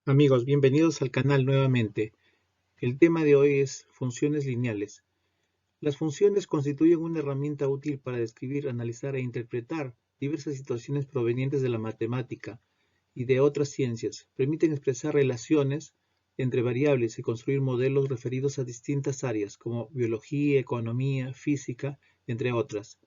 Amigos, bienvenidos al canal nuevamente. El tema de hoy es funciones lineales. Las funciones constituyen una herramienta útil para describir, analizar e interpretar diversas situaciones provenientes de la matemática y de otras ciencias. Permiten expresar relaciones entre variables y construir modelos referidos a distintas áreas como biología, economía, física, entre otras.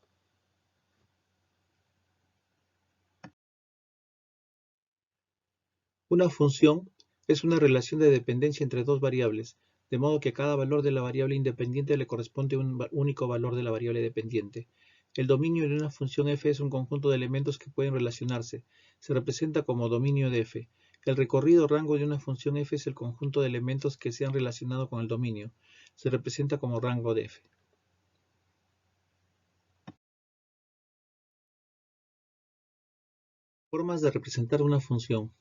Una función es una relación de dependencia entre dos variables, de modo que a cada valor de la variable independiente le corresponde un único valor de la variable dependiente. El dominio de una función f es un conjunto de elementos que pueden relacionarse. Se representa como dominio de f. El recorrido rango de una función f es el conjunto de elementos que se han relacionado con el dominio. Se representa como rango de f. Formas de representar una función.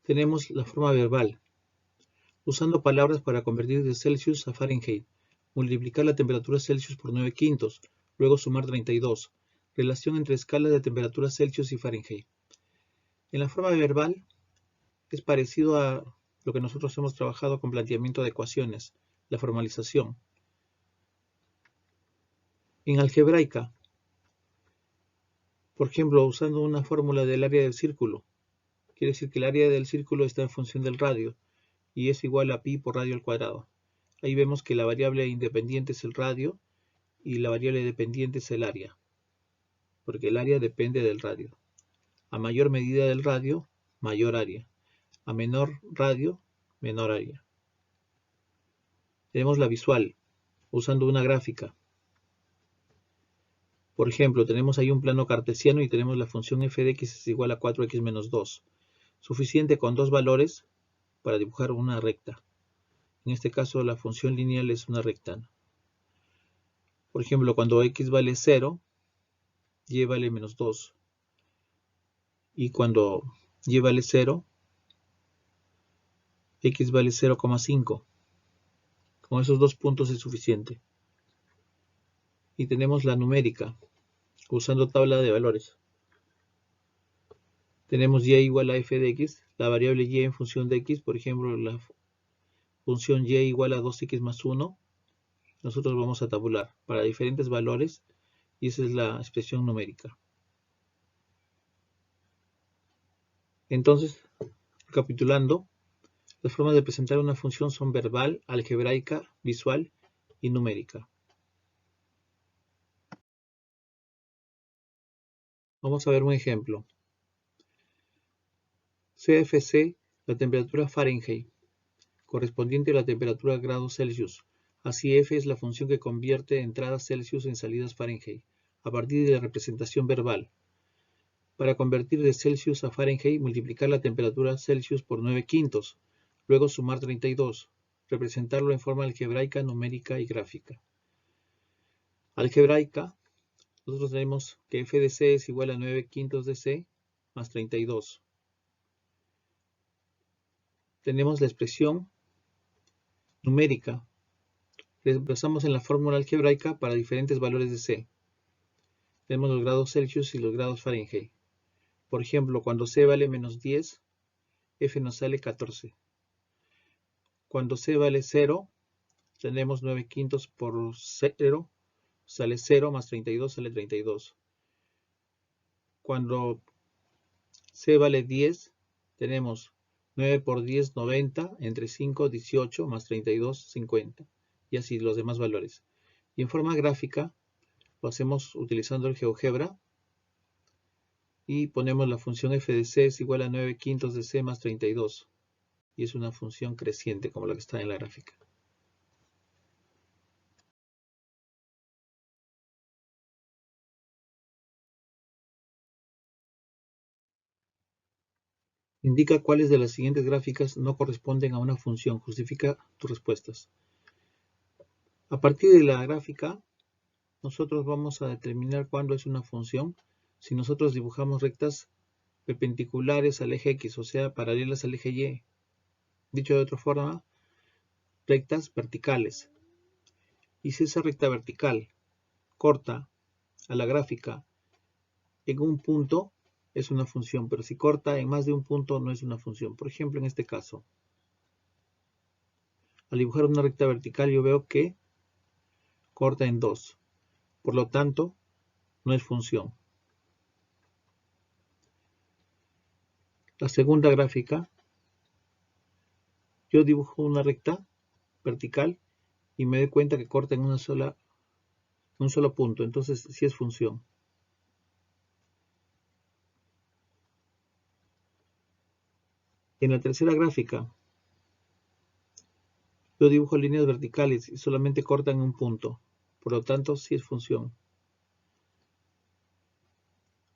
Tenemos la forma verbal, usando palabras para convertir de Celsius a Fahrenheit, multiplicar la temperatura Celsius por 9/5, luego sumar 32, relación entre escalas de temperatura Celsius y Fahrenheit. En la forma verbal es parecido a lo que nosotros hemos trabajado con planteamiento de ecuaciones, la formalización. En algebraica, por ejemplo, usando una fórmula del área del círculo, quiere decir que el área del círculo está en función del radio y es igual a pi por radio al cuadrado. Ahí vemos que la variable independiente es el radio y la variable dependiente es el área, porque el área depende del radio. A mayor medida del radio, mayor área. A menor radio, menor área. Tenemos la visual, usando una gráfica. Por ejemplo, tenemos ahí un plano cartesiano y tenemos la función f de x es igual a 4x menos 2. Suficiente con dos valores para dibujar una recta. En este caso, la función lineal es una recta. Por ejemplo, cuando x vale 0, y vale menos 2. Y cuando y vale 0, x vale 0,5. Con esos dos puntos es suficiente. Y tenemos la numérica, usando tabla de valores. Tenemos y igual a f de x, la variable y en función de x, por ejemplo, la función y igual a 2x más 1. Nosotros vamos a tabular para diferentes valores y esa es la expresión numérica. Entonces, recapitulando, las formas de presentar una función son verbal, algebraica, visual y numérica. Vamos a ver un ejemplo. CFC, la temperatura Fahrenheit, correspondiente a la temperatura grados Celsius. Así f es la función que convierte entradas Celsius en salidas Fahrenheit, a partir de la representación verbal. Para convertir de Celsius a Fahrenheit, multiplicar la temperatura Celsius por 9/5, luego sumar 32, representarlo en forma algebraica, numérica y gráfica. Algebraica, nosotros tenemos que f de c es igual a 9/5 de c más 32. Tenemos la expresión numérica. Reemplazamos en la fórmula algebraica para diferentes valores de c. Tenemos los grados Celsius y los grados Fahrenheit. Por ejemplo, cuando c vale menos 10, f nos sale 14. Cuando c vale 0, tenemos 9/5 por 0, sale 0 más 32 sale 32. Cuando c vale 10, tenemos 9 por 10, 90, entre 5, 18, más 32, 50. Y así los demás valores. Y en forma gráfica, lo hacemos utilizando el GeoGebra. Y ponemos la función f de c es igual a 9/5 de c más 32. Y es una función creciente como la que está en la gráfica. Indica cuáles de las siguientes gráficas no corresponden a una función. Justifica tus respuestas. A partir de la gráfica, nosotros vamos a determinar cuándo es una función. Si nosotros dibujamos rectas perpendiculares al eje X, o sea, paralelas al eje Y. Dicho de otra forma, rectas verticales. Y si esa recta vertical corta a la gráfica en un punto, es una función, pero si corta en más de un punto no es una función. Por ejemplo, en este caso, al dibujar una recta vertical yo veo que corta en 2. Por lo tanto, no es función. La segunda gráfica, yo dibujo una recta vertical y me doy cuenta que corta en un solo punto, entonces sí es función. En la tercera gráfica, yo dibujo líneas verticales y solamente cortan en un punto, por lo tanto sí es función.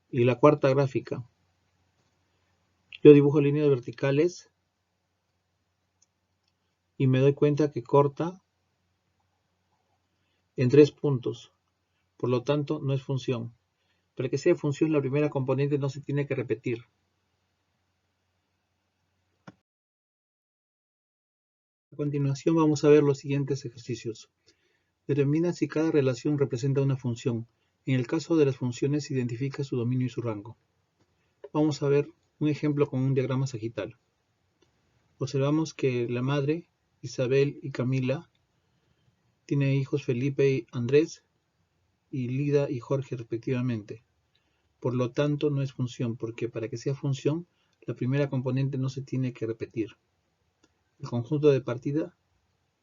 Y la cuarta gráfica, yo dibujo líneas verticales y me doy cuenta que corta en 3 puntos, por lo tanto no es función. Para que sea función, la primera componente no se tiene que repetir. A continuación vamos a ver los siguientes ejercicios. Determina si cada relación representa una función. En el caso de las funciones, identifica su dominio y su rango. Vamos a ver un ejemplo con un diagrama sagital. Observamos que la madre, Isabel y Camila, tiene hijos Felipe y Andrés, y Lida y Jorge respectivamente. Por lo tanto, no es función, porque para que sea función, la primera componente no se tiene que repetir. El conjunto de partida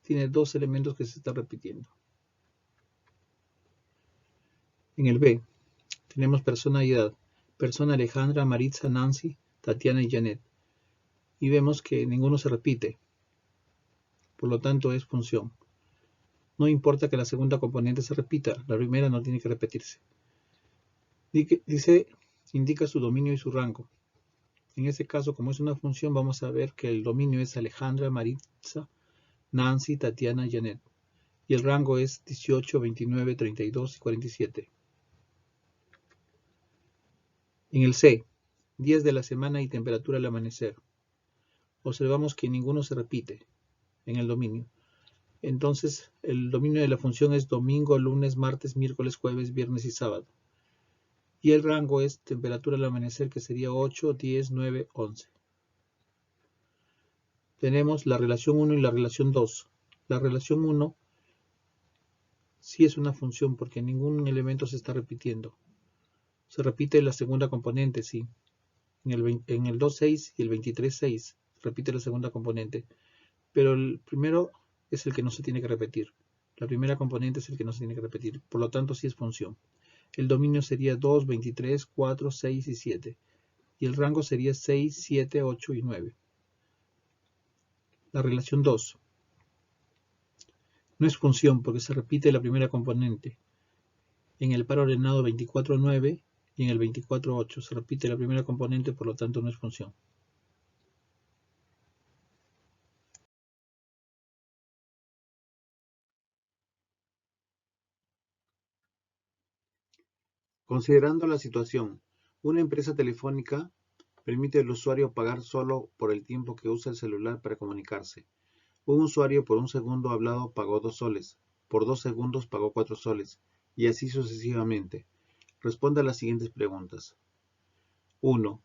tiene 2 elementos que se están repitiendo. En el B, tenemos persona y edad. Persona Alejandra, Maritza, Nancy, Tatiana y Janet. Y vemos que ninguno se repite. Por lo tanto, es función. No importa que la segunda componente se repita, la primera no tiene que repetirse. Dice, indica su dominio y su rango. En este caso, como es una función, vamos a ver que el dominio es Alejandra, Maritza, Nancy, Tatiana y Janet. Y el rango es 18, 29, 32 y 47. En el C, días de la semana y temperatura al amanecer. Observamos que ninguno se repite en el dominio. Entonces, el dominio de la función es domingo, lunes, martes, miércoles, jueves, viernes y sábado. Y el rango es temperatura al amanecer, que sería 8, 10, 9, 11. Tenemos la relación 1 y la relación 2. La relación 1 sí es una función porque ningún elemento se está repitiendo. Se repite la segunda componente, sí. En el 2,6 y el 23,6 repite la segunda componente. Pero el primero es el que no se tiene que repetir. La primera componente es el que no se tiene que repetir. Por lo tanto, sí es función. El dominio sería 2, 23, 4, 6 y 7. Y el rango sería 6, 7, 8 y 9. La relación 2 no es función porque se repite la primera componente. En el par ordenado 24,9 y en el 24,8 se repite la primera componente, por lo tanto no es función. Considerando la situación, una empresa telefónica permite al usuario pagar solo por el tiempo que usa el celular para comunicarse. Un usuario por un segundo hablado pagó 2 soles, por 2 segundos pagó 4 soles, y así sucesivamente. Responda a las siguientes preguntas. 1.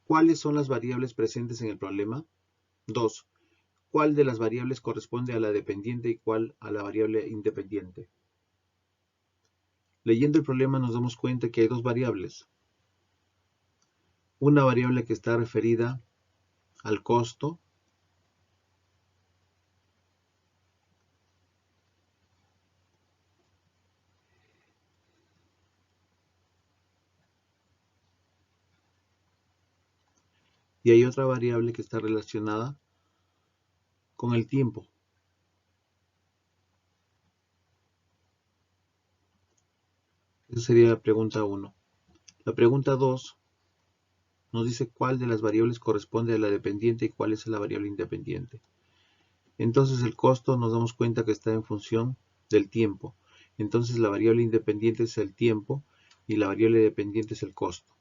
¿Cuáles son las variables presentes en el problema? 2. ¿Cuál de las variables corresponde a la dependiente y cuál a la variable independiente? Leyendo el problema nos damos cuenta que hay 2 variables. Una variable que está referida al costo y hay otra variable que está relacionada con el tiempo. Esa sería la pregunta 1. La pregunta 2 nos dice cuál de las variables corresponde a la dependiente y cuál es la variable independiente. Entonces el costo nos damos cuenta que está en función del tiempo. Entonces la variable independiente es el tiempo y la variable dependiente es el costo.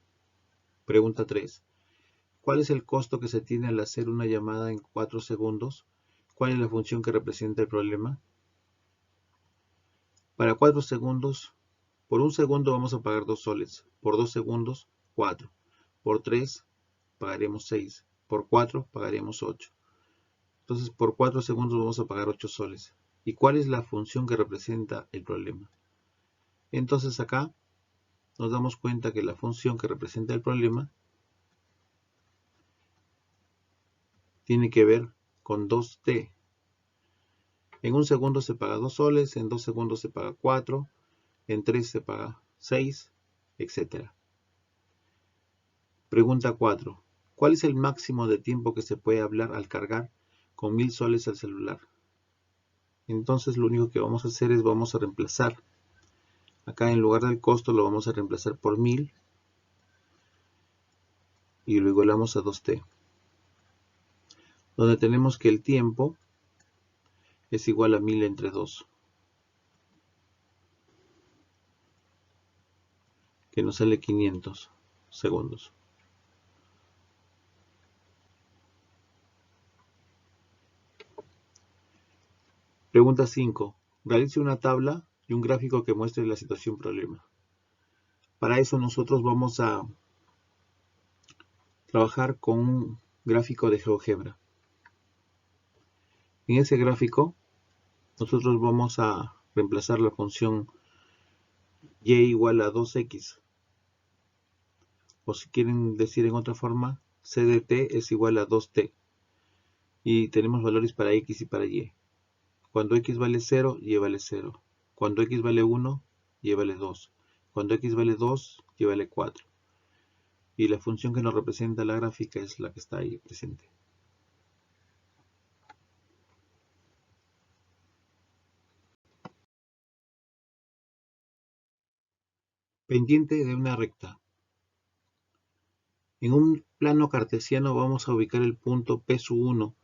Pregunta 3. ¿Cuál es el costo que se tiene al hacer una llamada en 4 segundos? ¿Cuál es la función que representa el problema? Para 4 segundos, por un segundo vamos a pagar 2 soles. Por 2 segundos, 4. por 3 pagaremos 6, por 4 pagaremos 8. Entonces por 4 segundos vamos a pagar 8 soles. ¿Y cuál es la función que representa el problema? Entonces acá nos damos cuenta que la función que representa el problema tiene que ver con 2t. En un segundo se paga 2 soles, en 2 segundos se paga 4, en 3 se paga 6, etc. Pregunta 4. ¿Cuál es el máximo de tiempo que se puede hablar al cargar con 1000 soles al celular? Entonces lo único que vamos a hacer es vamos a reemplazar. Acá en lugar del costo lo vamos a reemplazar por 1000 y lo igualamos a 2t. Donde tenemos que el tiempo es igual a 1000 entre 2. Que nos sale 500 segundos. Pregunta 5. Realice una tabla y un gráfico que muestre la situación problema. Para eso nosotros vamos a trabajar con un gráfico de GeoGebra. En ese gráfico nosotros vamos a reemplazar la función y igual a 2x. O si quieren decir en otra forma, c de t es igual a 2t. Y tenemos valores para x y para y. Cuando x vale 0, y vale 0. Cuando x vale 1, y vale 2. Cuando x vale 2, y vale 4. Y la función que nos representa la gráfica es la que está ahí presente. Pendiente de una recta. En un plano cartesiano vamos a ubicar el punto P1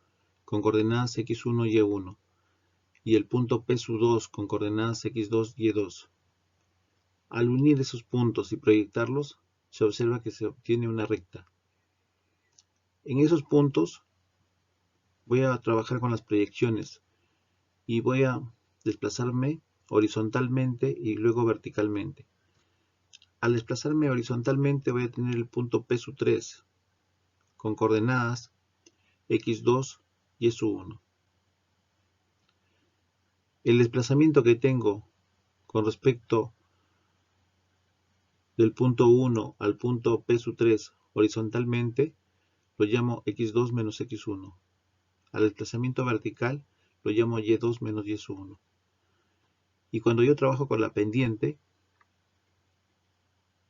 con coordenadas x1 y y1 y el punto P2 con coordenadas x2 y y2. Al unir esos puntos y proyectarlos, se observa que se obtiene una recta. En esos puntos voy a trabajar con las proyecciones y voy a desplazarme horizontalmente y luego verticalmente. Al desplazarme horizontalmente voy a tener el punto P3 con coordenadas x2 y y1. El desplazamiento que tengo con respecto del punto 1 al punto P3 horizontalmente lo llamo x2 menos x1. Al desplazamiento vertical lo llamo y2 menos y1. Y cuando yo trabajo con la pendiente,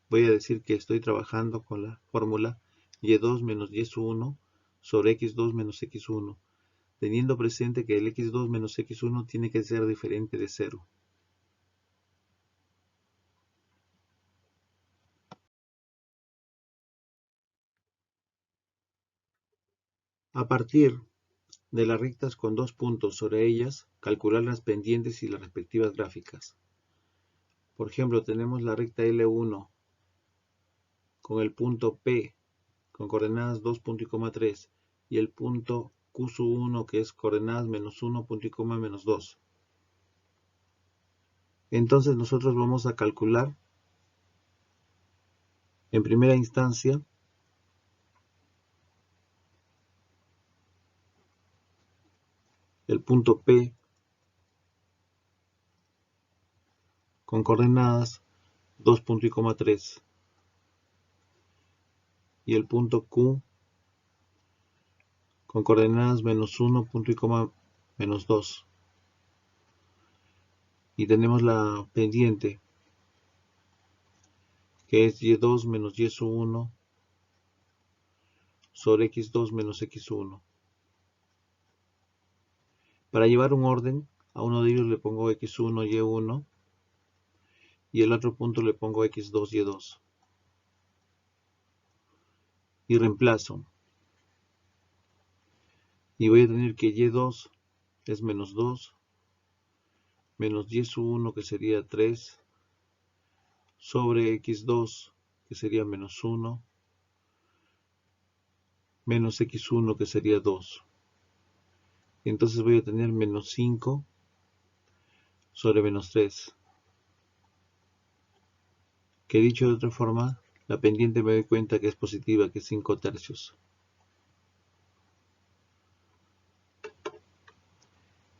voy a decir que estoy trabajando con la fórmula y2 menos y1 sobre x2 menos x1, teniendo presente que el x2 menos x1 tiene que ser diferente de 0. A partir de las rectas con dos puntos sobre ellas, calcular las pendientes y las respectivas gráficas. Por ejemplo, tenemos la recta L1 con el punto P con coordenadas 2.3 y el punto Q1 que es coordenadas menos 1, menos 2. Entonces nosotros vamos a calcular en primera instancia el punto P con coordenadas 2.3 y el punto Q con coordenadas menos 1, menos 2. Y tenemos la pendiente que es y2 menos y1 sobre x2 menos x1. Para llevar un orden, a uno de ellos le pongo x1, y1 y el otro punto le pongo x2, y2. Y reemplazo. Y voy a tener que y2 es menos 2, menos y1 que sería 3, sobre x2 que sería menos 1, menos x1 que sería 2. Entonces voy a tener menos 5 sobre menos 3. Que dicho de otra forma, La pendiente me doy cuenta que es positiva, que es 5 tercios.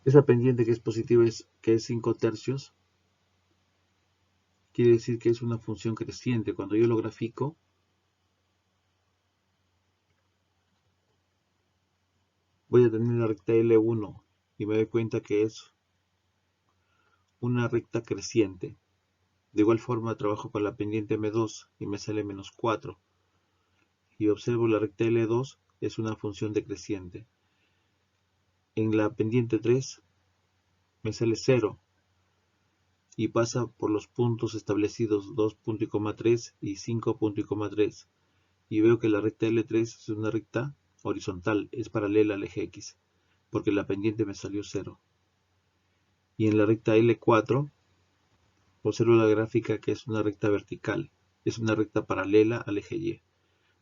Esa pendiente que es positiva, que es 5 tercios, quiere decir que es una función creciente. Cuando yo lo grafico, voy a tener la recta L1 y me doy cuenta que es una recta creciente. De igual forma trabajo con la pendiente M2 y me sale menos 4. Y observo la recta L2 es una función decreciente. En la pendiente 3 me sale 0 y pasa por los puntos establecidos 2.3 y 5.3 y veo que la recta L3 es una recta horizontal, es paralela al eje X, porque la pendiente me salió 0. Y en la recta L4 observo la gráfica que es una recta vertical, es una recta paralela al eje Y.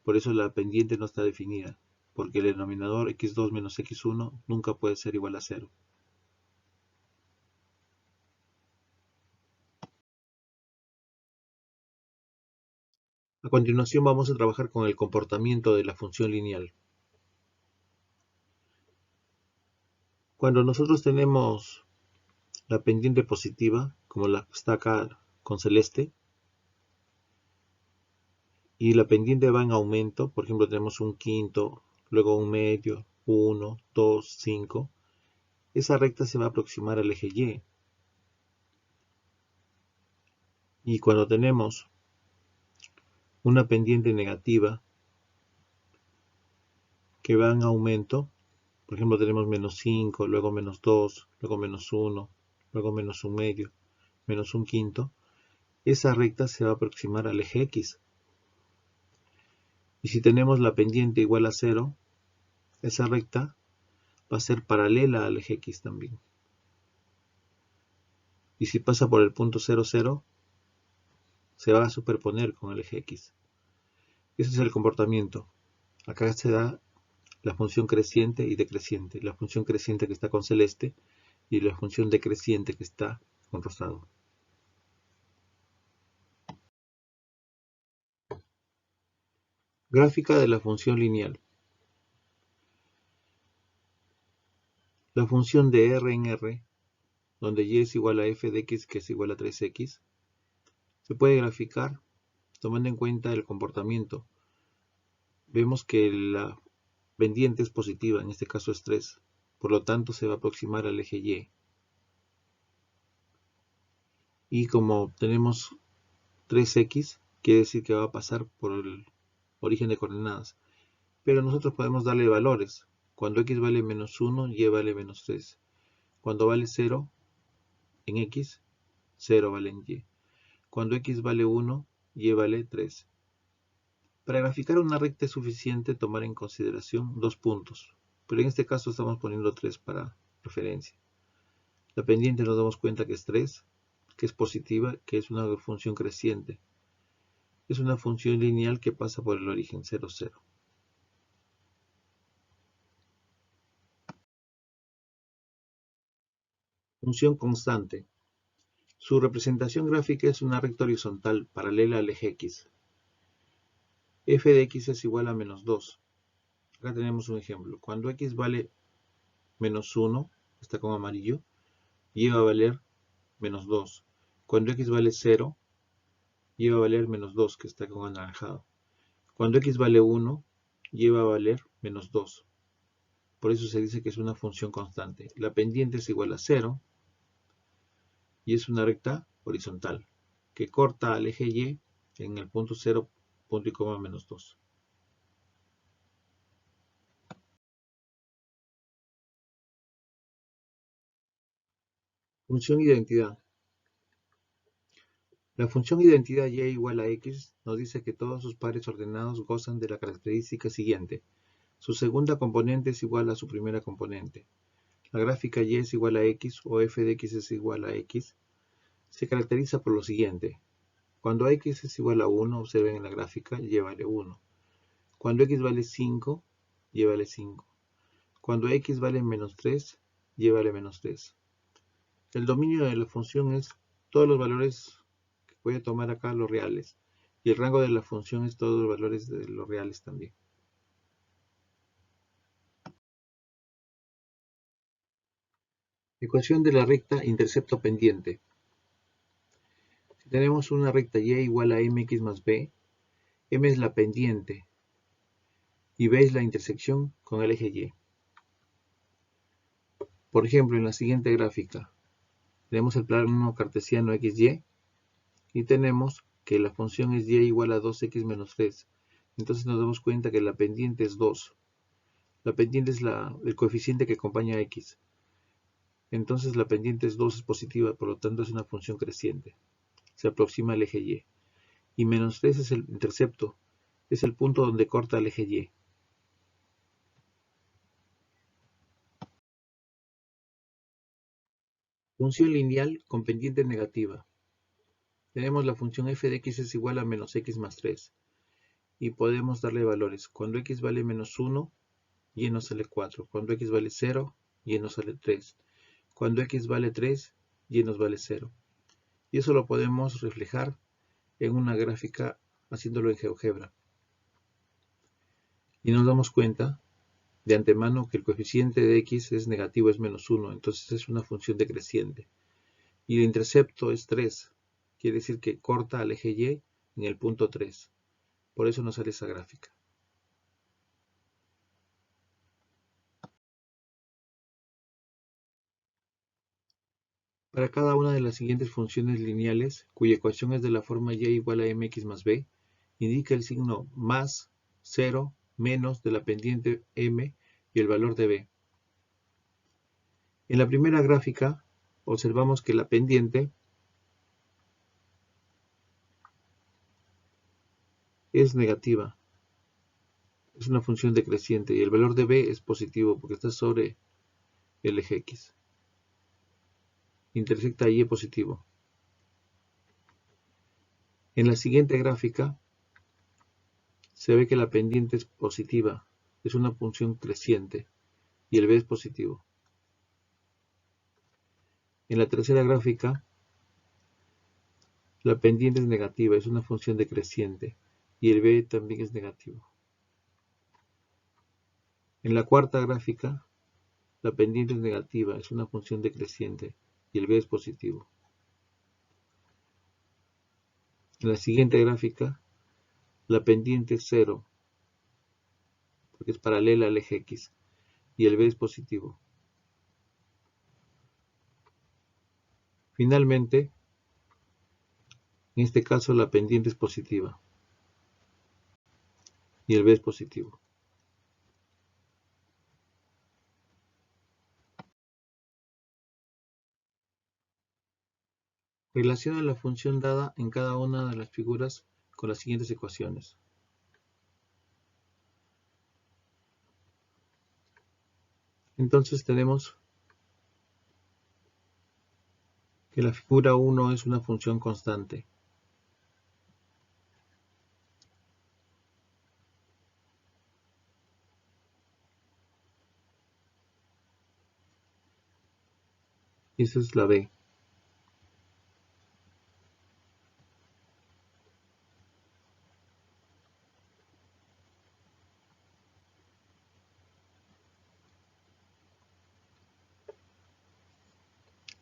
Por eso la pendiente no está definida, porque el denominador x2 menos x1 nunca puede ser igual a 0. A continuación vamos a trabajar con el comportamiento de la función lineal. Cuando nosotros tenemos la pendiente positiva, como la que está acá con celeste, y la pendiente va en aumento, por ejemplo tenemos un quinto, luego un medio, 1, 2, 5, esa recta se va a aproximar al eje Y. Y cuando tenemos una pendiente negativa que va en aumento, por ejemplo tenemos menos 5, luego menos 2, luego menos 1, luego menos un medio, menos un quinto, esa recta se va a aproximar al eje X. Y si tenemos la pendiente igual a 0, esa recta va a ser paralela al eje X también. Y si pasa por el punto 0, 0, se va a superponer con el eje X. Ese es el comportamiento. Acá se da la función creciente y decreciente. La función creciente que está con celeste y la función decreciente que está con rosado. Gráfica de la función lineal. La función de R en R, donde y es igual a f de x que es igual a 3x, se puede graficar tomando en cuenta el comportamiento. Vemos que la pendiente es positiva, en este caso es 3, por lo tanto se va a aproximar al eje Y. Y como tenemos 3x, quiere decir que va a pasar por el origen de coordenadas. Pero nosotros podemos darle valores. Cuando x vale menos 1, y vale menos 3. Cuando vale 0 en x, 0 vale en y. Cuando x vale 1, y vale 3. Para graficar una recta es suficiente tomar en consideración 2 puntos, pero en este caso estamos poniendo 3 para referencia. La pendiente nos damos cuenta que es 3, que es positiva, que es una función creciente. Es una función lineal que pasa por el origen 0, 0. Función constante. Su representación gráfica es una recta horizontal paralela al eje X. F de X es igual a menos 2. Acá tenemos un ejemplo. Cuando X vale menos 1, está con amarillo, y va a valer menos 2. Cuando X vale 0, y va a valer menos 2, que está con anaranjado. Cuando X vale 1, y va a valer menos 2. Por eso se dice que es una función constante. La pendiente es igual a 0, y es una recta horizontal, que corta al eje Y en el punto 0, punto y coma menos 2. Función identidad. La función identidad y igual a x nos dice que todos sus pares ordenados gozan de la característica siguiente. Su segunda componente es igual a su primera componente. La gráfica y es igual a x o f de x es igual a x se caracteriza por lo siguiente. Cuando x es igual a 1, observen en la gráfica, y vale 1. Cuando x vale 5, y vale 5. Cuando x vale menos 3, y vale menos 3. El dominio de la función es todos los valores que voy a tomar acá, los reales. Y el rango de la función es todos los valores de los reales también. Ecuación de la recta intercepto pendiente. Si tenemos una recta y igual a mx más b, m es la pendiente y b es la intersección con el eje y. Por ejemplo, en la siguiente gráfica, tenemos el plano cartesiano xy y tenemos que la función es y igual a 2x menos 3. Entonces nos damos cuenta que la pendiente es 2. La pendiente es el coeficiente que acompaña a x. Entonces la pendiente es 2, es positiva, por lo tanto es una función creciente. Se aproxima al eje y. Y menos 3 es el intercepto, es el punto donde corta el eje y. Función lineal con pendiente negativa. Tenemos la función f de x es igual a menos x más 3. Y podemos darle valores. Cuando x vale menos 1, y nos sale 4. Cuando x vale 0, y nos sale 3. Cuando x vale 3, y nos vale 0. Y eso lo podemos reflejar en una gráfica haciéndolo en GeoGebra. Y nos damos cuenta de antemano que el coeficiente de x es negativo, es menos 1. Entonces es una función decreciente. Y el intercepto es 3. Quiere decir que corta al eje y en el punto 3. Por eso nos sale esa gráfica. Para cada una de las siguientes funciones lineales, cuya ecuación es de la forma y igual a mx más b, indica el signo más, 0, menos de la pendiente m y el valor de b. En la primera gráfica, observamos que la pendiente es negativa, es una función decreciente, y el valor de b es positivo porque está sobre el eje x. Intersecta y positivo. En la siguiente gráfica, se ve que la pendiente es positiva, es una función creciente, y el b es positivo. En la tercera gráfica, la pendiente es negativa, es una función decreciente, y el b también es negativo. En la cuarta gráfica, la pendiente es negativa, es una función decreciente, y el b es positivo. En la siguiente gráfica, la pendiente es 0, porque es paralela al eje x, y el b es positivo. Finalmente, en este caso la pendiente es positiva, y el b es positivo. Relaciona la función dada en cada una de las figuras con las siguientes ecuaciones. Entonces tenemos que la figura 1 es una función constante. Y esa es la b.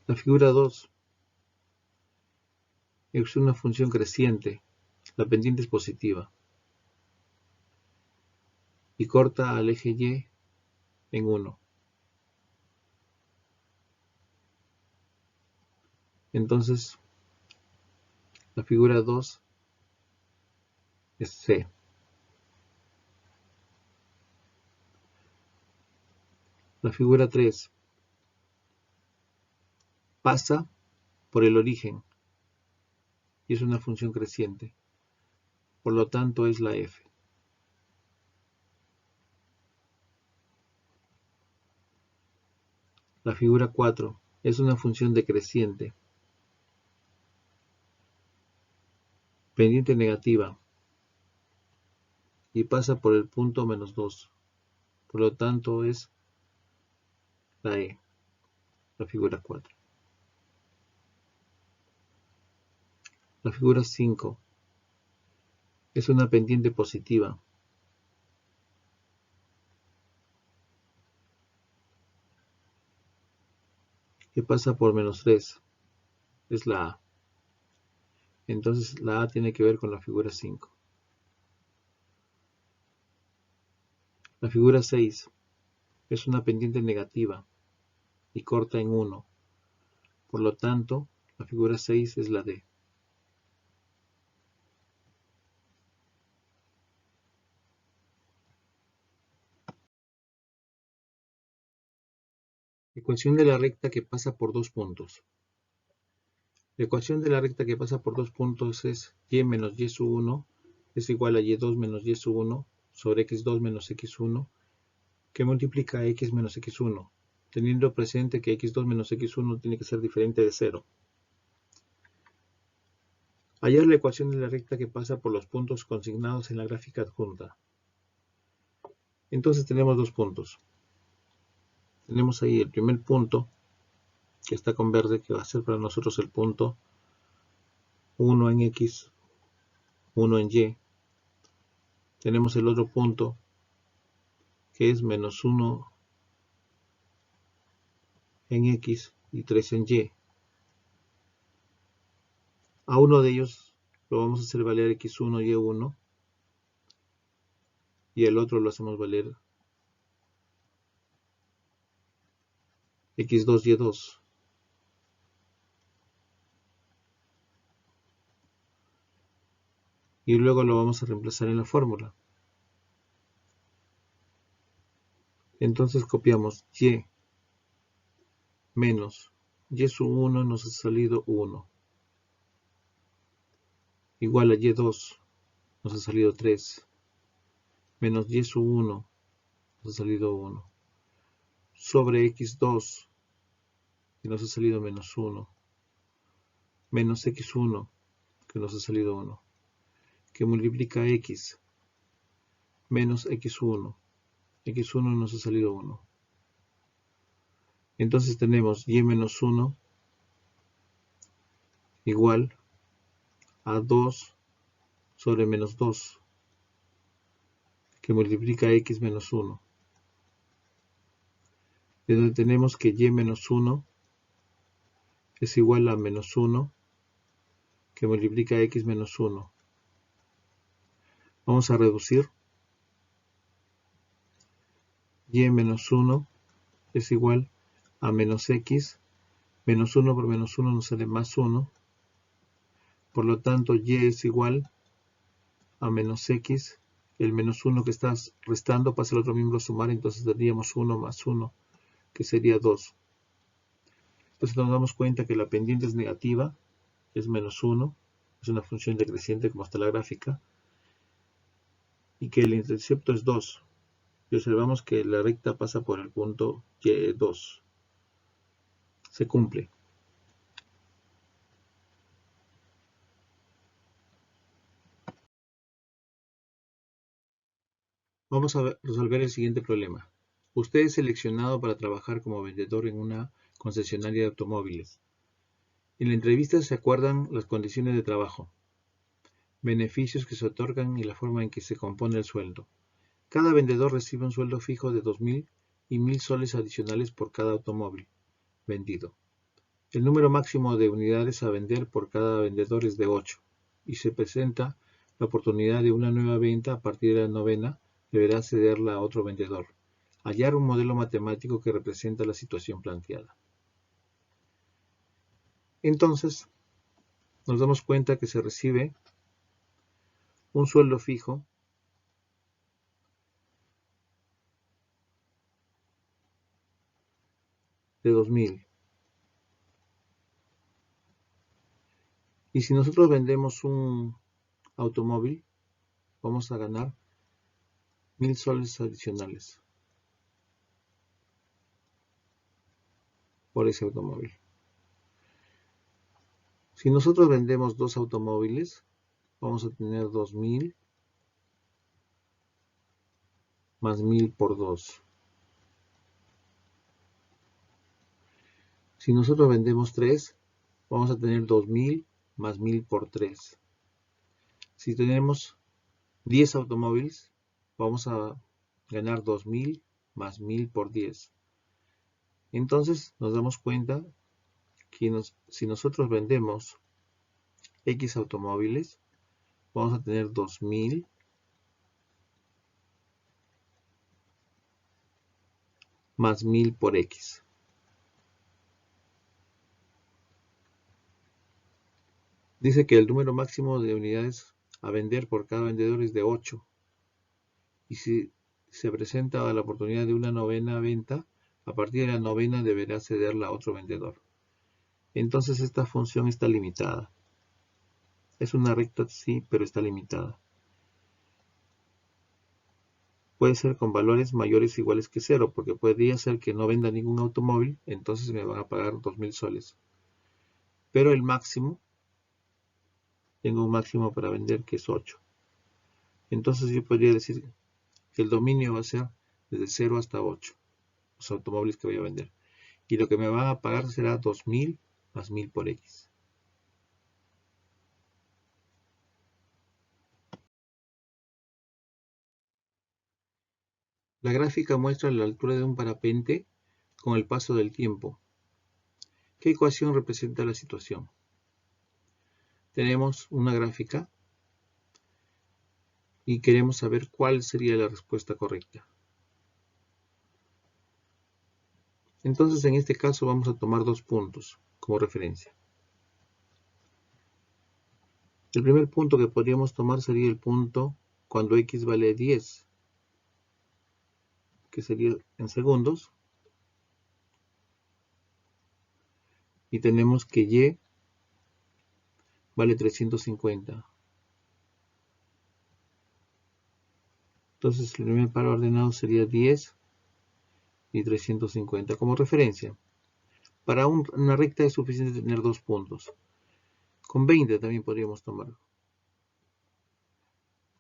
La figura 2 es una función creciente. La pendiente es positiva. Y corta al eje y en 1. Entonces, la figura 2 es C. La figura 3 pasa por el origen y es una función creciente. Por lo tanto, es la F. La figura 4 es una función decreciente. Pendiente negativa. Y pasa por el punto menos 2. Por lo tanto, es la E. La figura 4. La figura 5 es una pendiente positiva. Que pasa por menos 3. Es la A. Entonces la A tiene que ver con la figura 5. La figura 6 es una pendiente negativa y corta en 1. Por lo tanto, la figura 6 es la D. Ecuación de la recta que pasa por dos puntos. La ecuación de la recta que pasa por dos puntos es y menos y sub 1 es igual a y2 menos y sub 1 sobre x2 menos x1 que multiplica a x menos x1, teniendo presente que x2 menos x1 tiene que ser diferente de 0. Hallar la ecuación de la recta que pasa por los puntos consignados en la gráfica adjunta. Entonces tenemos dos puntos. Tenemos ahí el primer punto, que está con verde, que va a ser para nosotros el punto 1 en x, 1 en y. Tenemos el otro punto, que es menos 1 en x y 3 en y. A uno de ellos lo vamos a hacer valer x1, y1, y el otro lo hacemos valer x2, y2. Y luego lo vamos a reemplazar en la fórmula. Entonces copiamos y menos y sub 1 nos ha salido 1. Igual a y2 nos ha salido 3. Menos y sub 1 nos ha salido 1. Sobre x2 que nos ha salido menos 1. Menos x1 que nos ha salido 1. Que multiplica x menos x1. x1 nos ha salido 1. Entonces tenemos y menos 1 igual a 2 sobre menos 2, que multiplica x menos 1. De donde tenemos que y menos 1 es igual a menos 1, que multiplica x menos 1. Vamos a reducir. Y menos 1 es igual a menos x. Menos 1 por menos 1 nos sale más 1. Por lo tanto, y es igual a menos x. El menos 1 que está restando pasa al otro miembro a sumar, entonces tendríamos 1 más 1, que sería 2. Entonces nos damos cuenta que la pendiente es negativa, es menos 1, es una función decreciente como está la gráfica, y que el intercepto es 2. Y observamos que la recta pasa por el punto y2. Se cumple. Vamos a resolver el siguiente problema. Usted es seleccionado para trabajar como vendedor en una concesionaria de automóviles. En la entrevista se acuerdan las condiciones de trabajo, beneficios que se otorgan y la forma en que se compone el sueldo. Cada vendedor recibe un sueldo fijo de 2.000 y 1.000 soles adicionales por cada automóvil vendido. El número máximo de unidades a vender por cada vendedor es de 8 y se presenta la oportunidad de una nueva venta a partir de la novena, deberá cederla a otro vendedor. Hallar un modelo matemático que representa la situación planteada. Entonces, nos damos cuenta que se recibe un sueldo fijo de 2.000. Y si nosotros vendemos un automóvil, vamos a ganar 1.000 soles adicionales por ese automóvil. Si nosotros vendemos dos automóviles, vamos a tener 2.000 más 1.000 por 2. Si nosotros vendemos 3, vamos a tener 2.000 más 1.000 por 3. Si tenemos 10 automóviles, vamos a ganar 2000 más 1000 por 10. Entonces nos damos cuenta que si nosotros vendemos X automóviles, vamos a tener 2000 más 1000 por X. Dice que el número máximo de unidades a vender por cada vendedor es de 8. Y si se presenta la oportunidad de una novena venta, a partir de la novena deberá cederla a otro vendedor. Entonces esta función está limitada. Es una recta, sí, pero está limitada. Puede ser con valores mayores o iguales que 0, porque podría ser que no venda ningún automóvil, entonces me van a pagar 2000 soles. Pero el máximo, tengo un máximo para vender que es 8. Entonces yo podría decir que el dominio va a ser desde 0 hasta 8, los automóviles que voy a vender. Y lo que me van a pagar será 2000 más 1000 por X. La gráfica muestra la altura de un parapente con el paso del tiempo. ¿Qué ecuación representa la situación? Tenemos una gráfica y queremos saber cuál sería la respuesta correcta. Entonces en este caso vamos a tomar 2 puntos como referencia. El primer punto que podríamos tomar sería el punto cuando X vale 10, que sería en segundos. Y tenemos que Y vale 350. Entonces el primer par ordenado sería 10 y 350 como referencia. Para una recta es suficiente tener 2 puntos. Con 20 también podríamos tomar.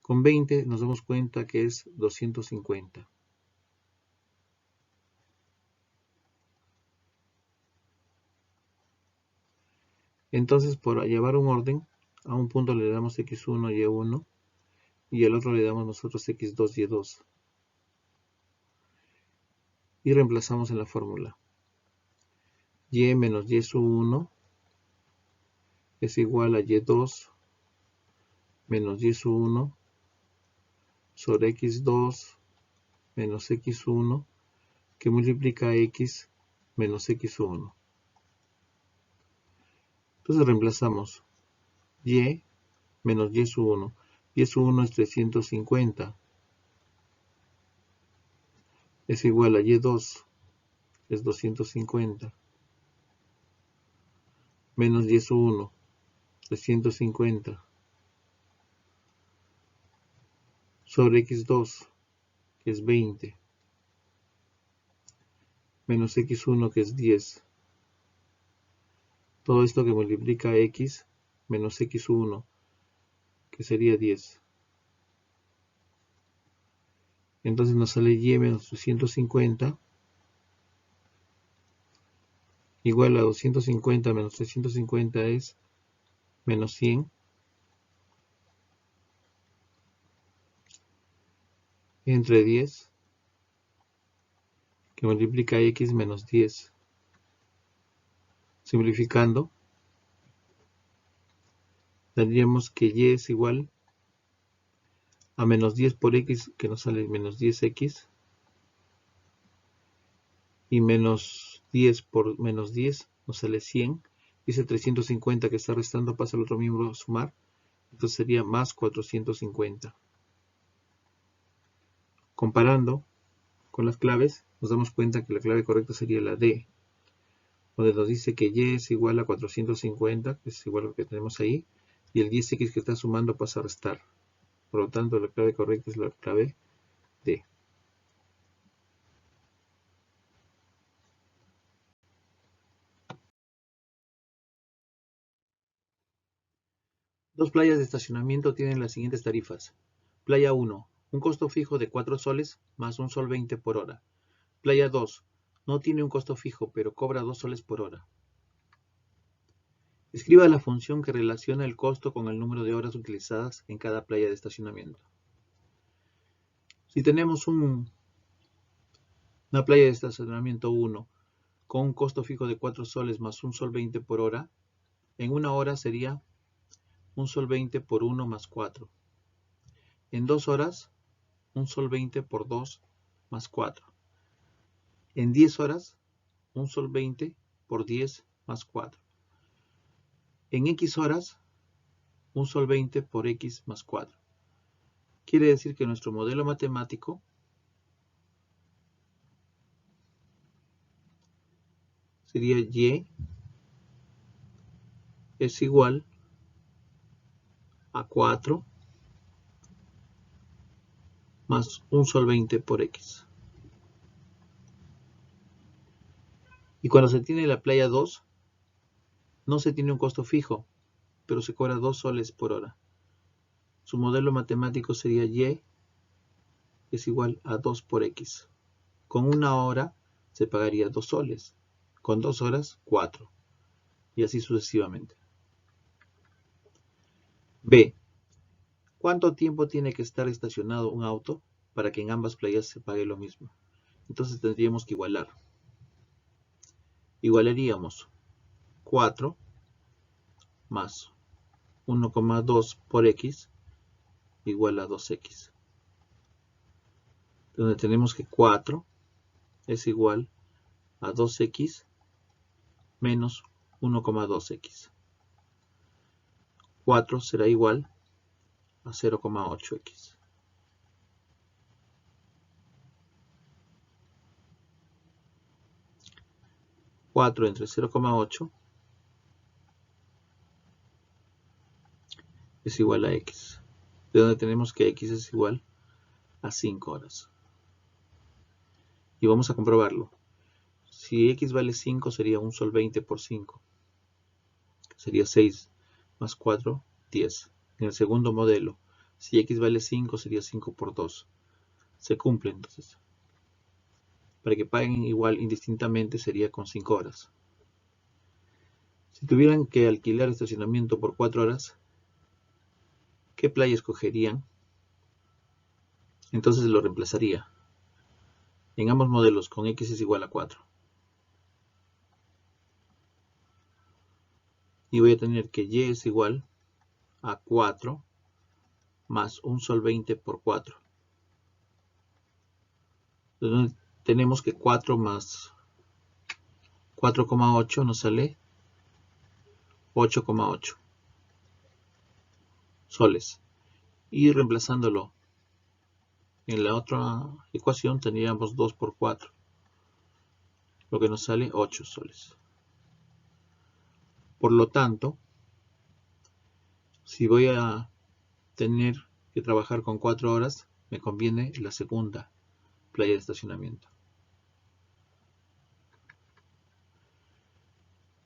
Con 20 nos damos cuenta que es 250. Entonces, por llevar un orden, a un punto le damos x1, y1, y al otro le damos nosotros x2, y2. Y reemplazamos en la fórmula. Y menos y1 es igual a y2 menos y1 sobre x2 menos x1 que multiplica x menos x1. Entonces reemplazamos y menos y1. Y1 es 350. Es igual a y2, es 250. Menos y1, 350. Sobre x2, que es 20. Menos x1, que es 10. Todo esto que multiplica x menos x1, que sería 10. Entonces nos sale y menos 250 igual a 250 menos 350 es menos 100. Entre 10, que multiplica x menos 10. Simplificando, tendríamos que y es igual a menos 10 por x, que nos sale menos 10x, y menos 10 por menos 10 nos sale 100, y ese 350 que está restando pasa al otro miembro a sumar, entonces sería más 450. Comparando con las claves, nos damos cuenta que la clave correcta sería la D, donde nos dice que y es igual a 450, que es igual a lo que tenemos ahí, y el 10x que está sumando pasa a restar. Por lo tanto, la clave correcta es la clave D. Dos playas de estacionamiento tienen las siguientes tarifas. Playa 1, un costo fijo de 4 soles más 1 sol 20 por hora. Playa 2, no tiene un costo fijo, pero cobra 2 soles por hora. Escriba la función que relaciona el costo con el número de horas utilizadas en cada playa de estacionamiento. Si tenemos una playa de estacionamiento 1 con un costo fijo de 4 soles más 1 sol 20 por hora, en una hora sería 1 sol 20 por 1 más 4. En 2 horas, 1 sol 20 por 2 más 4. En 10 horas, 1 sol 20 por 10 más 4. En X horas, 1 sol 20 por X más 4. Quiere decir que nuestro modelo matemático sería Y es igual a 4 más 1 sol 20 por X. Y cuando se tiene la playa 2, no se tiene un costo fijo, pero se cobra 2 soles por hora. Su modelo matemático sería Y es igual a 2 por X. Con una hora se pagaría 2 soles. Con 2 horas, 4. Y así sucesivamente. B. ¿Cuánto tiempo tiene que estar estacionado un auto para que en ambas playas se pague lo mismo? Entonces tendríamos que igualar. Igualaríamos 4 más 1,2 por X igual a 2X. Donde tenemos que 4 es igual a 2X menos 1,2X. 4 será igual a 0,8X. Entre 0,8 es igual a X. De donde tenemos que X es igual a 5 horas. Y vamos a comprobarlo. Si X vale 5 sería 1 sol 20 por 5. Sería 6 más 4, 10. En el segundo modelo, si X vale 5 sería 5 por 2. Se cumple entonces. Para que paguen igual indistintamente sería con 5 horas. Si tuvieran que alquilar estacionamiento por 4 horas, ¿qué playa escogerían? Entonces lo reemplazaría. En ambos modelos con X es igual a 4. Y voy a tener que Y es igual a 4 más 1 sol 20 por 4. Entonces tenemos que 4 más 4,8 nos sale 8,8 soles. Y reemplazándolo en la otra ecuación tendríamos 2 por 4, lo que nos sale 8 soles. Por lo tanto, si voy a tener que trabajar con 4 horas, me conviene la segunda playa de estacionamiento.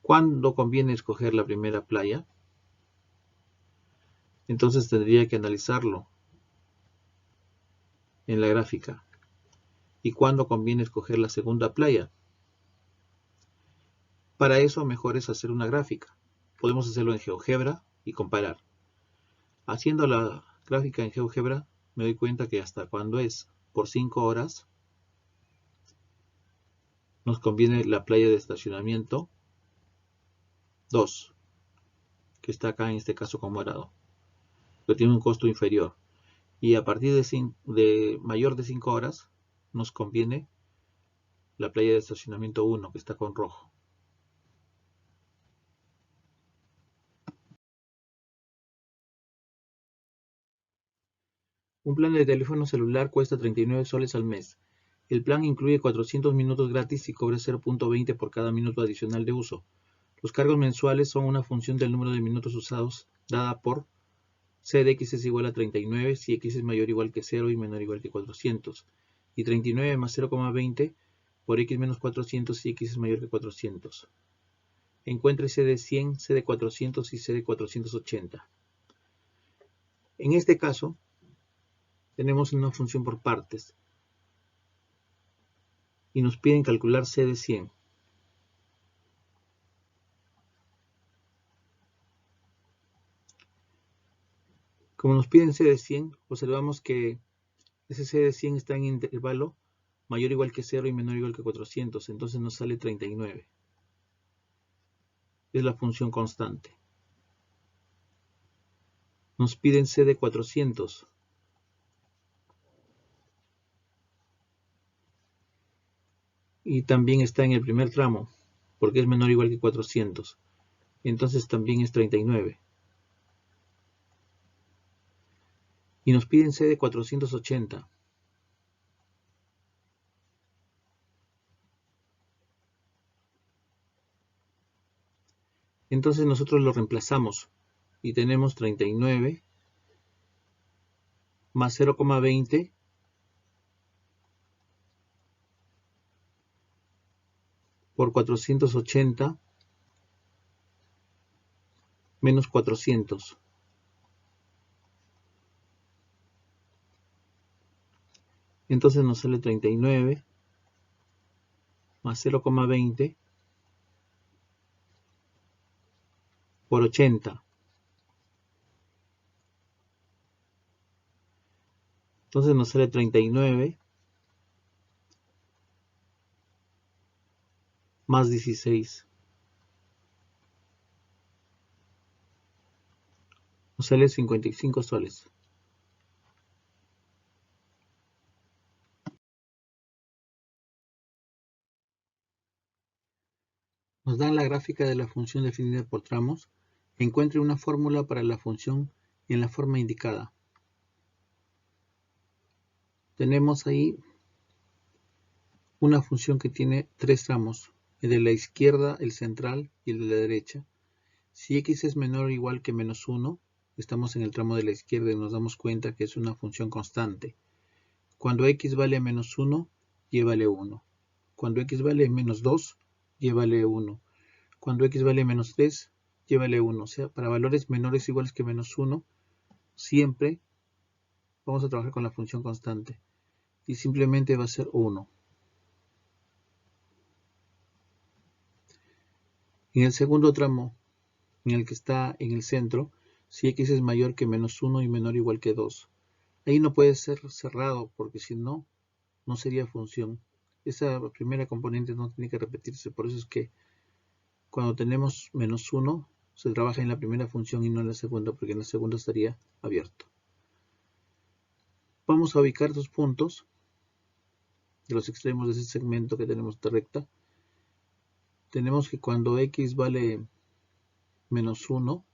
¿Cuándo conviene escoger la primera playa? Entonces tendría que analizarlo en la gráfica. ¿Y cuándo conviene escoger la segunda playa? Para eso mejor es hacer una gráfica. Podemos hacerlo en GeoGebra y comparar. Haciendo la gráfica en GeoGebra me doy cuenta que hasta cuando es por 5 horas nos conviene la playa de estacionamiento 2, que está acá en este caso con morado, que tiene un costo inferior. Y a partir de mayor de 5 horas nos conviene la playa de estacionamiento 1, que está con rojo. Un plan de teléfono celular cuesta 39 soles al mes. El plan incluye 400 minutos gratis y cobra 0.20 por cada minuto adicional de uso. Los cargos mensuales son una función del número de minutos usados dada por C de X es igual a 39 si X es mayor o igual que 0 y menor o igual que 400. Y 39 más 0,20 por X menos 400 si X es mayor que 400. Encuentre C de 100, C de 400 y C de 480. En este caso, tenemos una función por partes y nos piden calcular C de 100. Como nos piden C de 100, observamos que Ese C de 100 está en intervalo mayor o igual que 0 y menor o igual que 400, entonces nos sale 39. Es la función constante. Nos piden C de 400. Y también está en el primer tramo, porque es menor o igual que 400. Entonces también es 39. Y nos piden C de 480. Entonces nosotros lo reemplazamos y tenemos 39 más 0,20 por 480 menos 400. Entonces nos sale 39 más 0,20 por 80. Entonces nos sale 39 más 16. Nos sale 55 soles. Nos dan la gráfica de la función definida por tramos. Encuentre una fórmula para la función en la forma indicada. Tenemos ahí una función que tiene tres tramos, el de la izquierda, el central y el de la derecha. Si x es menor o igual que menos 1, estamos en el tramo de la izquierda y nos damos cuenta que es una función constante. Cuando x vale menos 1, llévale 1. Cuando x vale menos 2, llévale 1. Cuando x vale menos 3, llévale 1. O sea, para valores menores o iguales que menos 1, siempre vamos a trabajar con la función constante. Y simplemente va a ser 1. En el segundo tramo, en el que está en el centro, si x es mayor que menos 1 y menor o igual que 2. Ahí no puede ser cerrado, porque si no, no sería función. Esa primera componente no tiene que repetirse, por eso es que cuando tenemos menos 1, se trabaja en la primera función y no en la segunda, porque en la segunda estaría abierto. Vamos a ubicar dos puntos de los extremos de ese segmento que tenemos de recta. Tenemos que cuando x vale menos 1,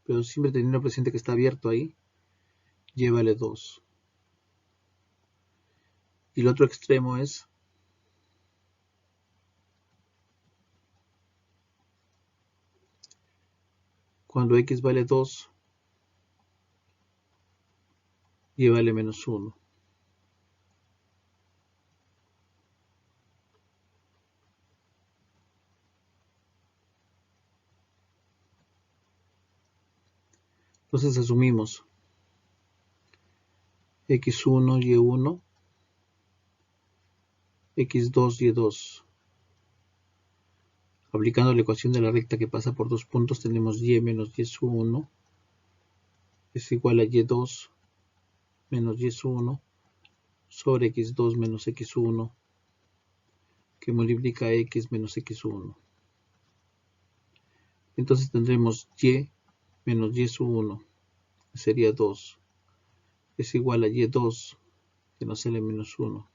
pero siempre teniendo presente que está abierto ahí, llévale 2. Y el otro extremo es cuando x vale 2, llévale menos 1. Entonces asumimos x1, y1, x2, y2. Aplicando la ecuación de la recta que pasa por dos puntos, tenemos y menos y1 es igual a y2 menos y1 sobre x2 menos x1 que multiplica x menos x1. Entonces tendremos y menos y1, que sería 2, es igual a y2, que nos sale menos 1,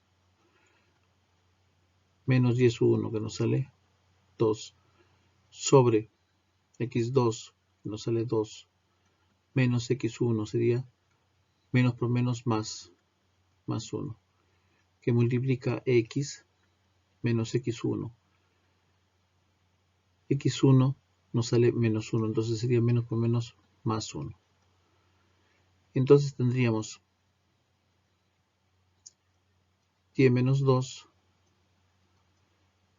menos y1, que nos sale 2, sobre x2, que nos sale 2, menos x1, sería menos por menos más 1, que multiplica x menos x1. x1 nos sale menos 1, entonces sería menos por menos más 1. Entonces tendríamos y menos 2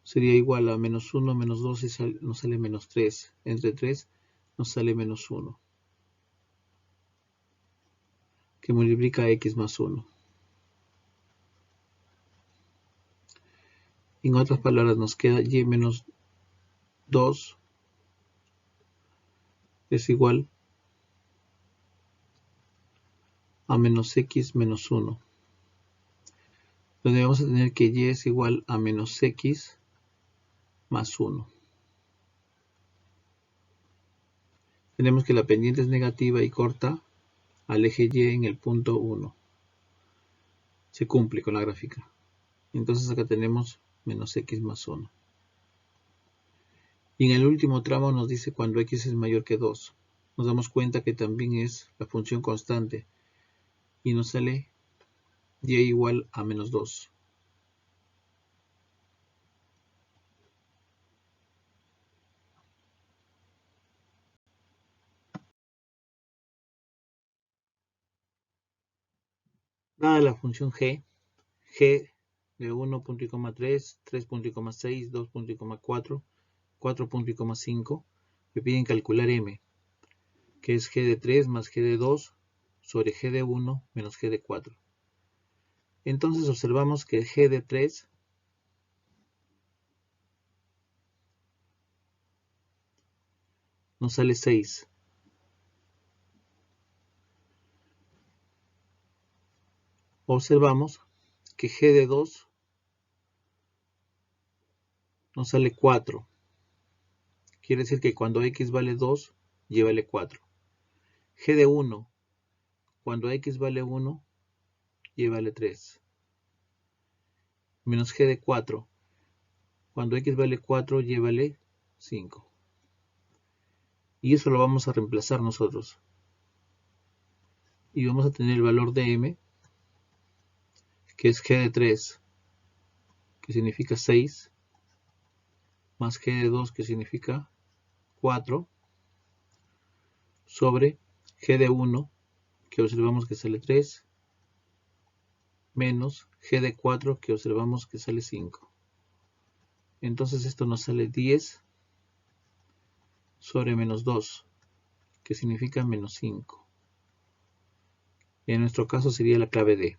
sería igual a menos 1 menos 2 y nos sale menos 3. Entre 3 nos sale menos 1, que multiplica x más 1. En otras palabras nos queda y menos 2 es igual a menos x menos 1, donde vamos a tener que y es igual a menos x más 1. Tenemos que la pendiente es negativa y corta al eje y en el punto 1. Se cumple con la gráfica. Entonces acá tenemos menos x más 1. Y en el último tramo nos dice cuando x es mayor que 2. Nos damos cuenta que también es la función constante. Y nos sale y igual a menos 2. Dada la función g de 1.3, 3.6, 2.4, 4.5, me piden calcular m, que es g de 3 más g de 2 sobre g de 1 menos g de 4. Entonces observamos que g de 3 nos sale 6. Observamos que g de 2 nos sale 4. Quiere decir que cuando x vale 2, y vale 4. G de 1, cuando x vale 1, y vale 3. Menos g de 4, cuando x vale 4, y vale 5. Y eso lo vamos a reemplazar nosotros. Y vamos a tener el valor de m, que es g de 3, que significa 6, más g de 2, que significa 4, sobre g de 1, que observamos que sale 3, menos g de 4, que observamos que sale 5. Entonces esto nos sale 10 sobre menos 2, que significa menos 5. En nuestro caso sería la clave D.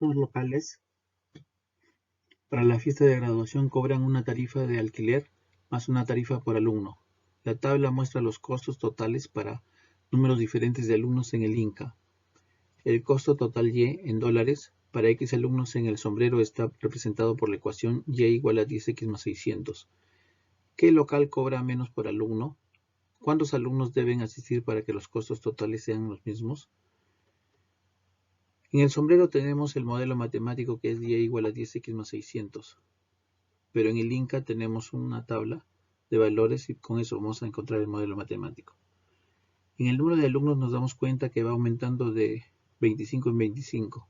Los locales para la fiesta de graduación cobran una tarifa de alquiler más una tarifa por alumno. La tabla muestra los costos totales para números diferentes de alumnos en el Inca. El costo total Y en dólares para X alumnos en el sombrero está representado por la ecuación Y igual a 10X más 600. ¿Qué local cobra menos por alumno? ¿Cuántos alumnos deben asistir para que los costos totales sean los mismos? En el sombrero tenemos el modelo matemático que es Y igual a 10X más 600. Pero en el Inca tenemos una tabla de valores y con eso vamos a encontrar el modelo matemático. En el número de alumnos nos damos cuenta que va aumentando de 25 en 25.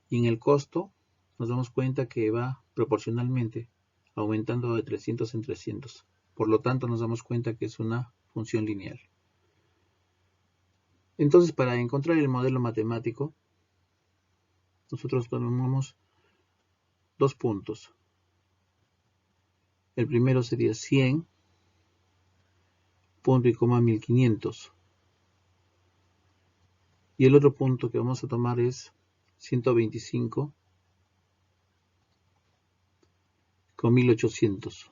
Y en el costo nos damos cuenta que va proporcionalmente aumentando de 300 en 300. Por lo tanto nos damos cuenta que es una función lineal. Entonces para encontrar el modelo matemático nosotros tomamos dos puntos. El primero sería 100, punto y coma 1500. Y el otro punto que vamos a tomar es 125 con 1800.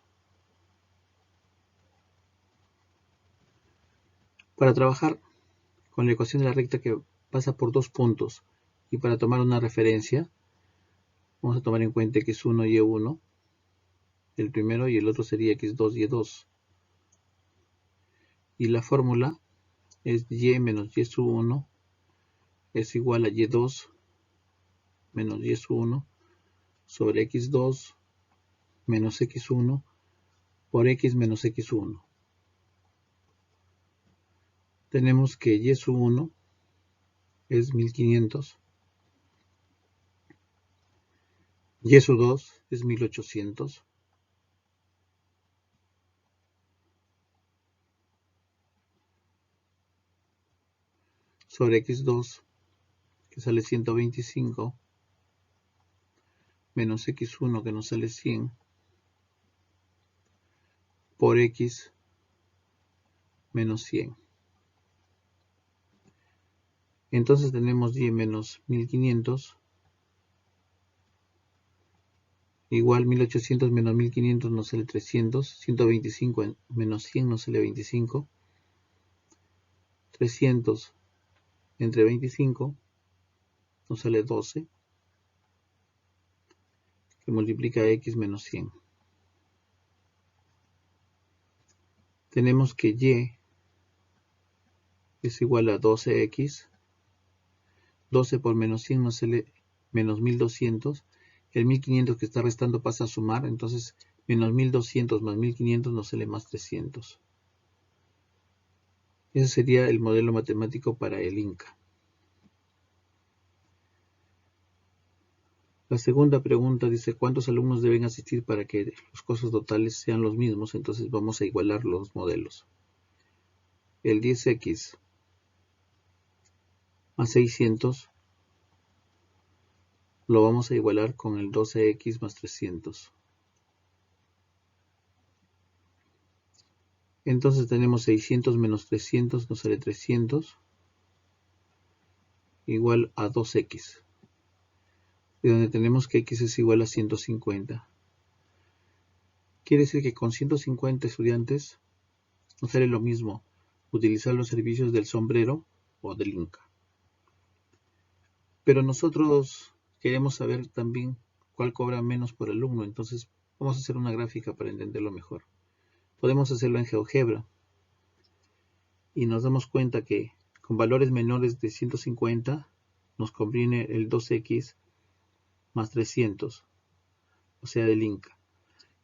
Para trabajar con la ecuación de la recta que pasa por dos puntos y para tomar una referencia, vamos a tomar en cuenta x1 y y1, el primero, y el otro sería x2 y y2. Y la fórmula es y menos y sub 1 es igual a y2 menos y sub 1 sobre x2 menos x1 por x menos x1. Tenemos que y sub 1 es 1500, y sub 2 es 1800, sobre x2 que sale 125 menos x1 que nos sale 100 por x menos 100. Entonces tenemos y menos 1500 igual 1800 menos 1500 nos sale 300, 125 menos 100 nos sale 25, 300 entre 25 nos sale 12, que multiplica x menos 100. Tenemos que y es igual a 12x, 12 por menos 100 nos sale menos 1200, el 1500 que está restando pasa a sumar, entonces menos 1200 más 1500 nos sale más 300. Ese sería el modelo matemático para el Inca. La segunda pregunta dice, ¿cuántos alumnos deben asistir para que los costos totales sean los mismos? Entonces vamos a igualar los modelos. El 10x más 600 lo vamos a igualar con el 12x más 300. Entonces tenemos 600 menos 300 nos sale 300 igual a 2x. De donde tenemos que x es igual a 150. Quiere decir que con 150 estudiantes nos sale lo mismo utilizar los servicios del sombrero o del Inca. Pero nosotros queremos saber también cuál cobra menos por alumno, entonces vamos a hacer una gráfica para entenderlo mejor. Podemos hacerlo en GeoGebra y nos damos cuenta que con valores menores de 150 nos conviene el 2x más 300, o sea del Inca.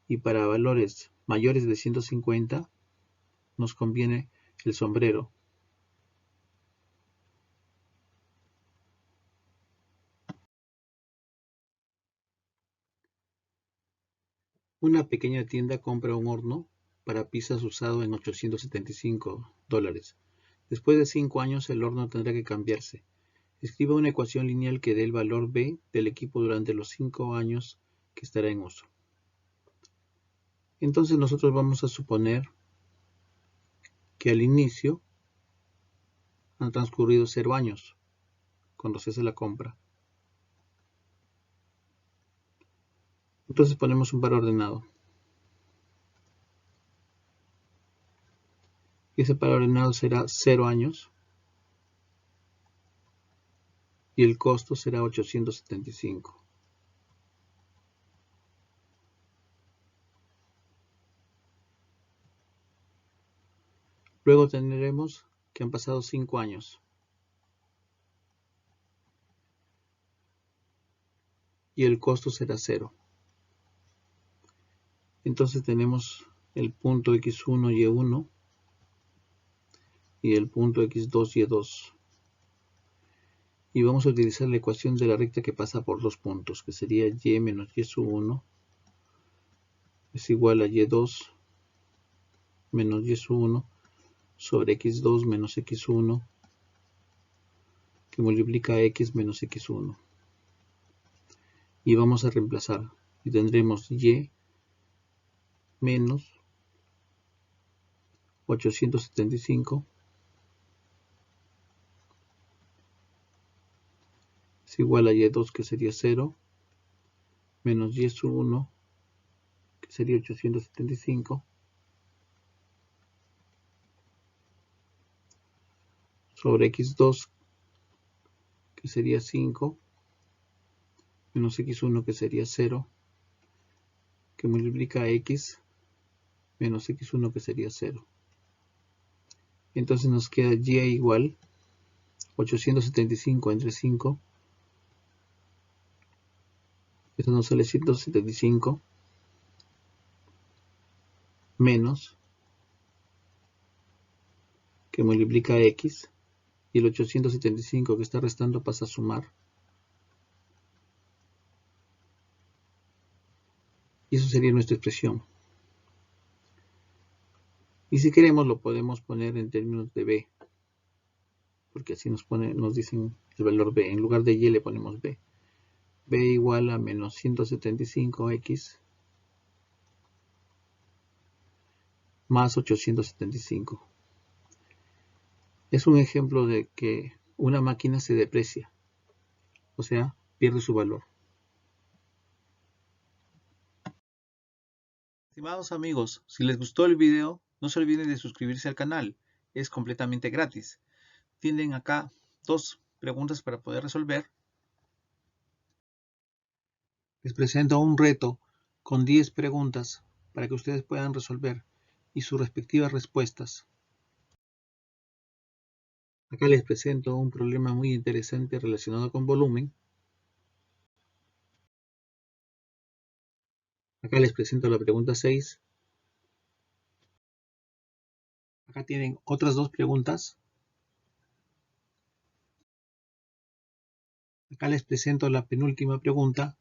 Y para valores mayores de 150 nos conviene el sombrero. Una pequeña tienda compra un horno para pizzas usado en $875. Después de 5 años el horno tendrá que cambiarse. Escriba una ecuación lineal que dé el valor B del equipo durante los 5 años que estará en uso. Entonces nosotros vamos a suponer que al inicio han transcurrido 0 años cuando se hace la compra. Entonces ponemos un par ordenado. Y ese par ordenado será 0 años. Y el costo será 875. Luego tendremos que han pasado 5 años. Y el costo será 0. Entonces tenemos el punto x1, y1 y el punto x2, y2. Y vamos a utilizar la ecuación de la recta que pasa por dos puntos, que sería y menos y sub 1 es igual a y2 menos y sub 1 sobre x2 menos x1 que multiplica a x menos x1. Y vamos a reemplazar y tendremos y menos 875 es igual a y2 que sería 0 menos y sub 1 que sería 875 sobre x2 que sería 5 menos x1 que sería 0 que multiplica a x menos x1 que sería 0. Entonces nos queda y igual 875 entre 5. Eso nos sale 175 menos que multiplica a x y el 875 que está restando pasa a sumar. Y eso sería nuestra expresión. Y si queremos lo podemos poner en términos de b. Porque así nos dicen el valor b. En lugar de y le ponemos b. b igual a menos 175x más 875. Es un ejemplo de que una máquina se deprecia. O sea, pierde su valor. Estimados amigos, si les gustó el video, no se olviden de suscribirse al canal. Es completamente gratis. Tienen acá 2 preguntas para poder resolver. Les presento un reto con 10 preguntas para que ustedes puedan resolver y sus respectivas respuestas. Acá les presento un problema muy interesante relacionado con volumen. Acá les presento la pregunta 6. Acá tienen otras 2 preguntas. Acá les presento la penúltima pregunta.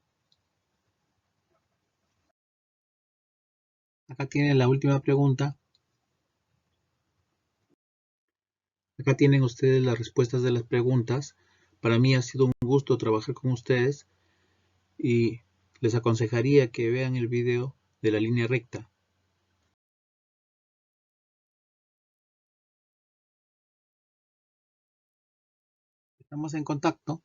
Acá tienen la última pregunta. Acá tienen ustedes las respuestas de las preguntas. Para mí ha sido un gusto trabajar con ustedes y les aconsejaría que vean el video de la línea recta. Estamos en contacto.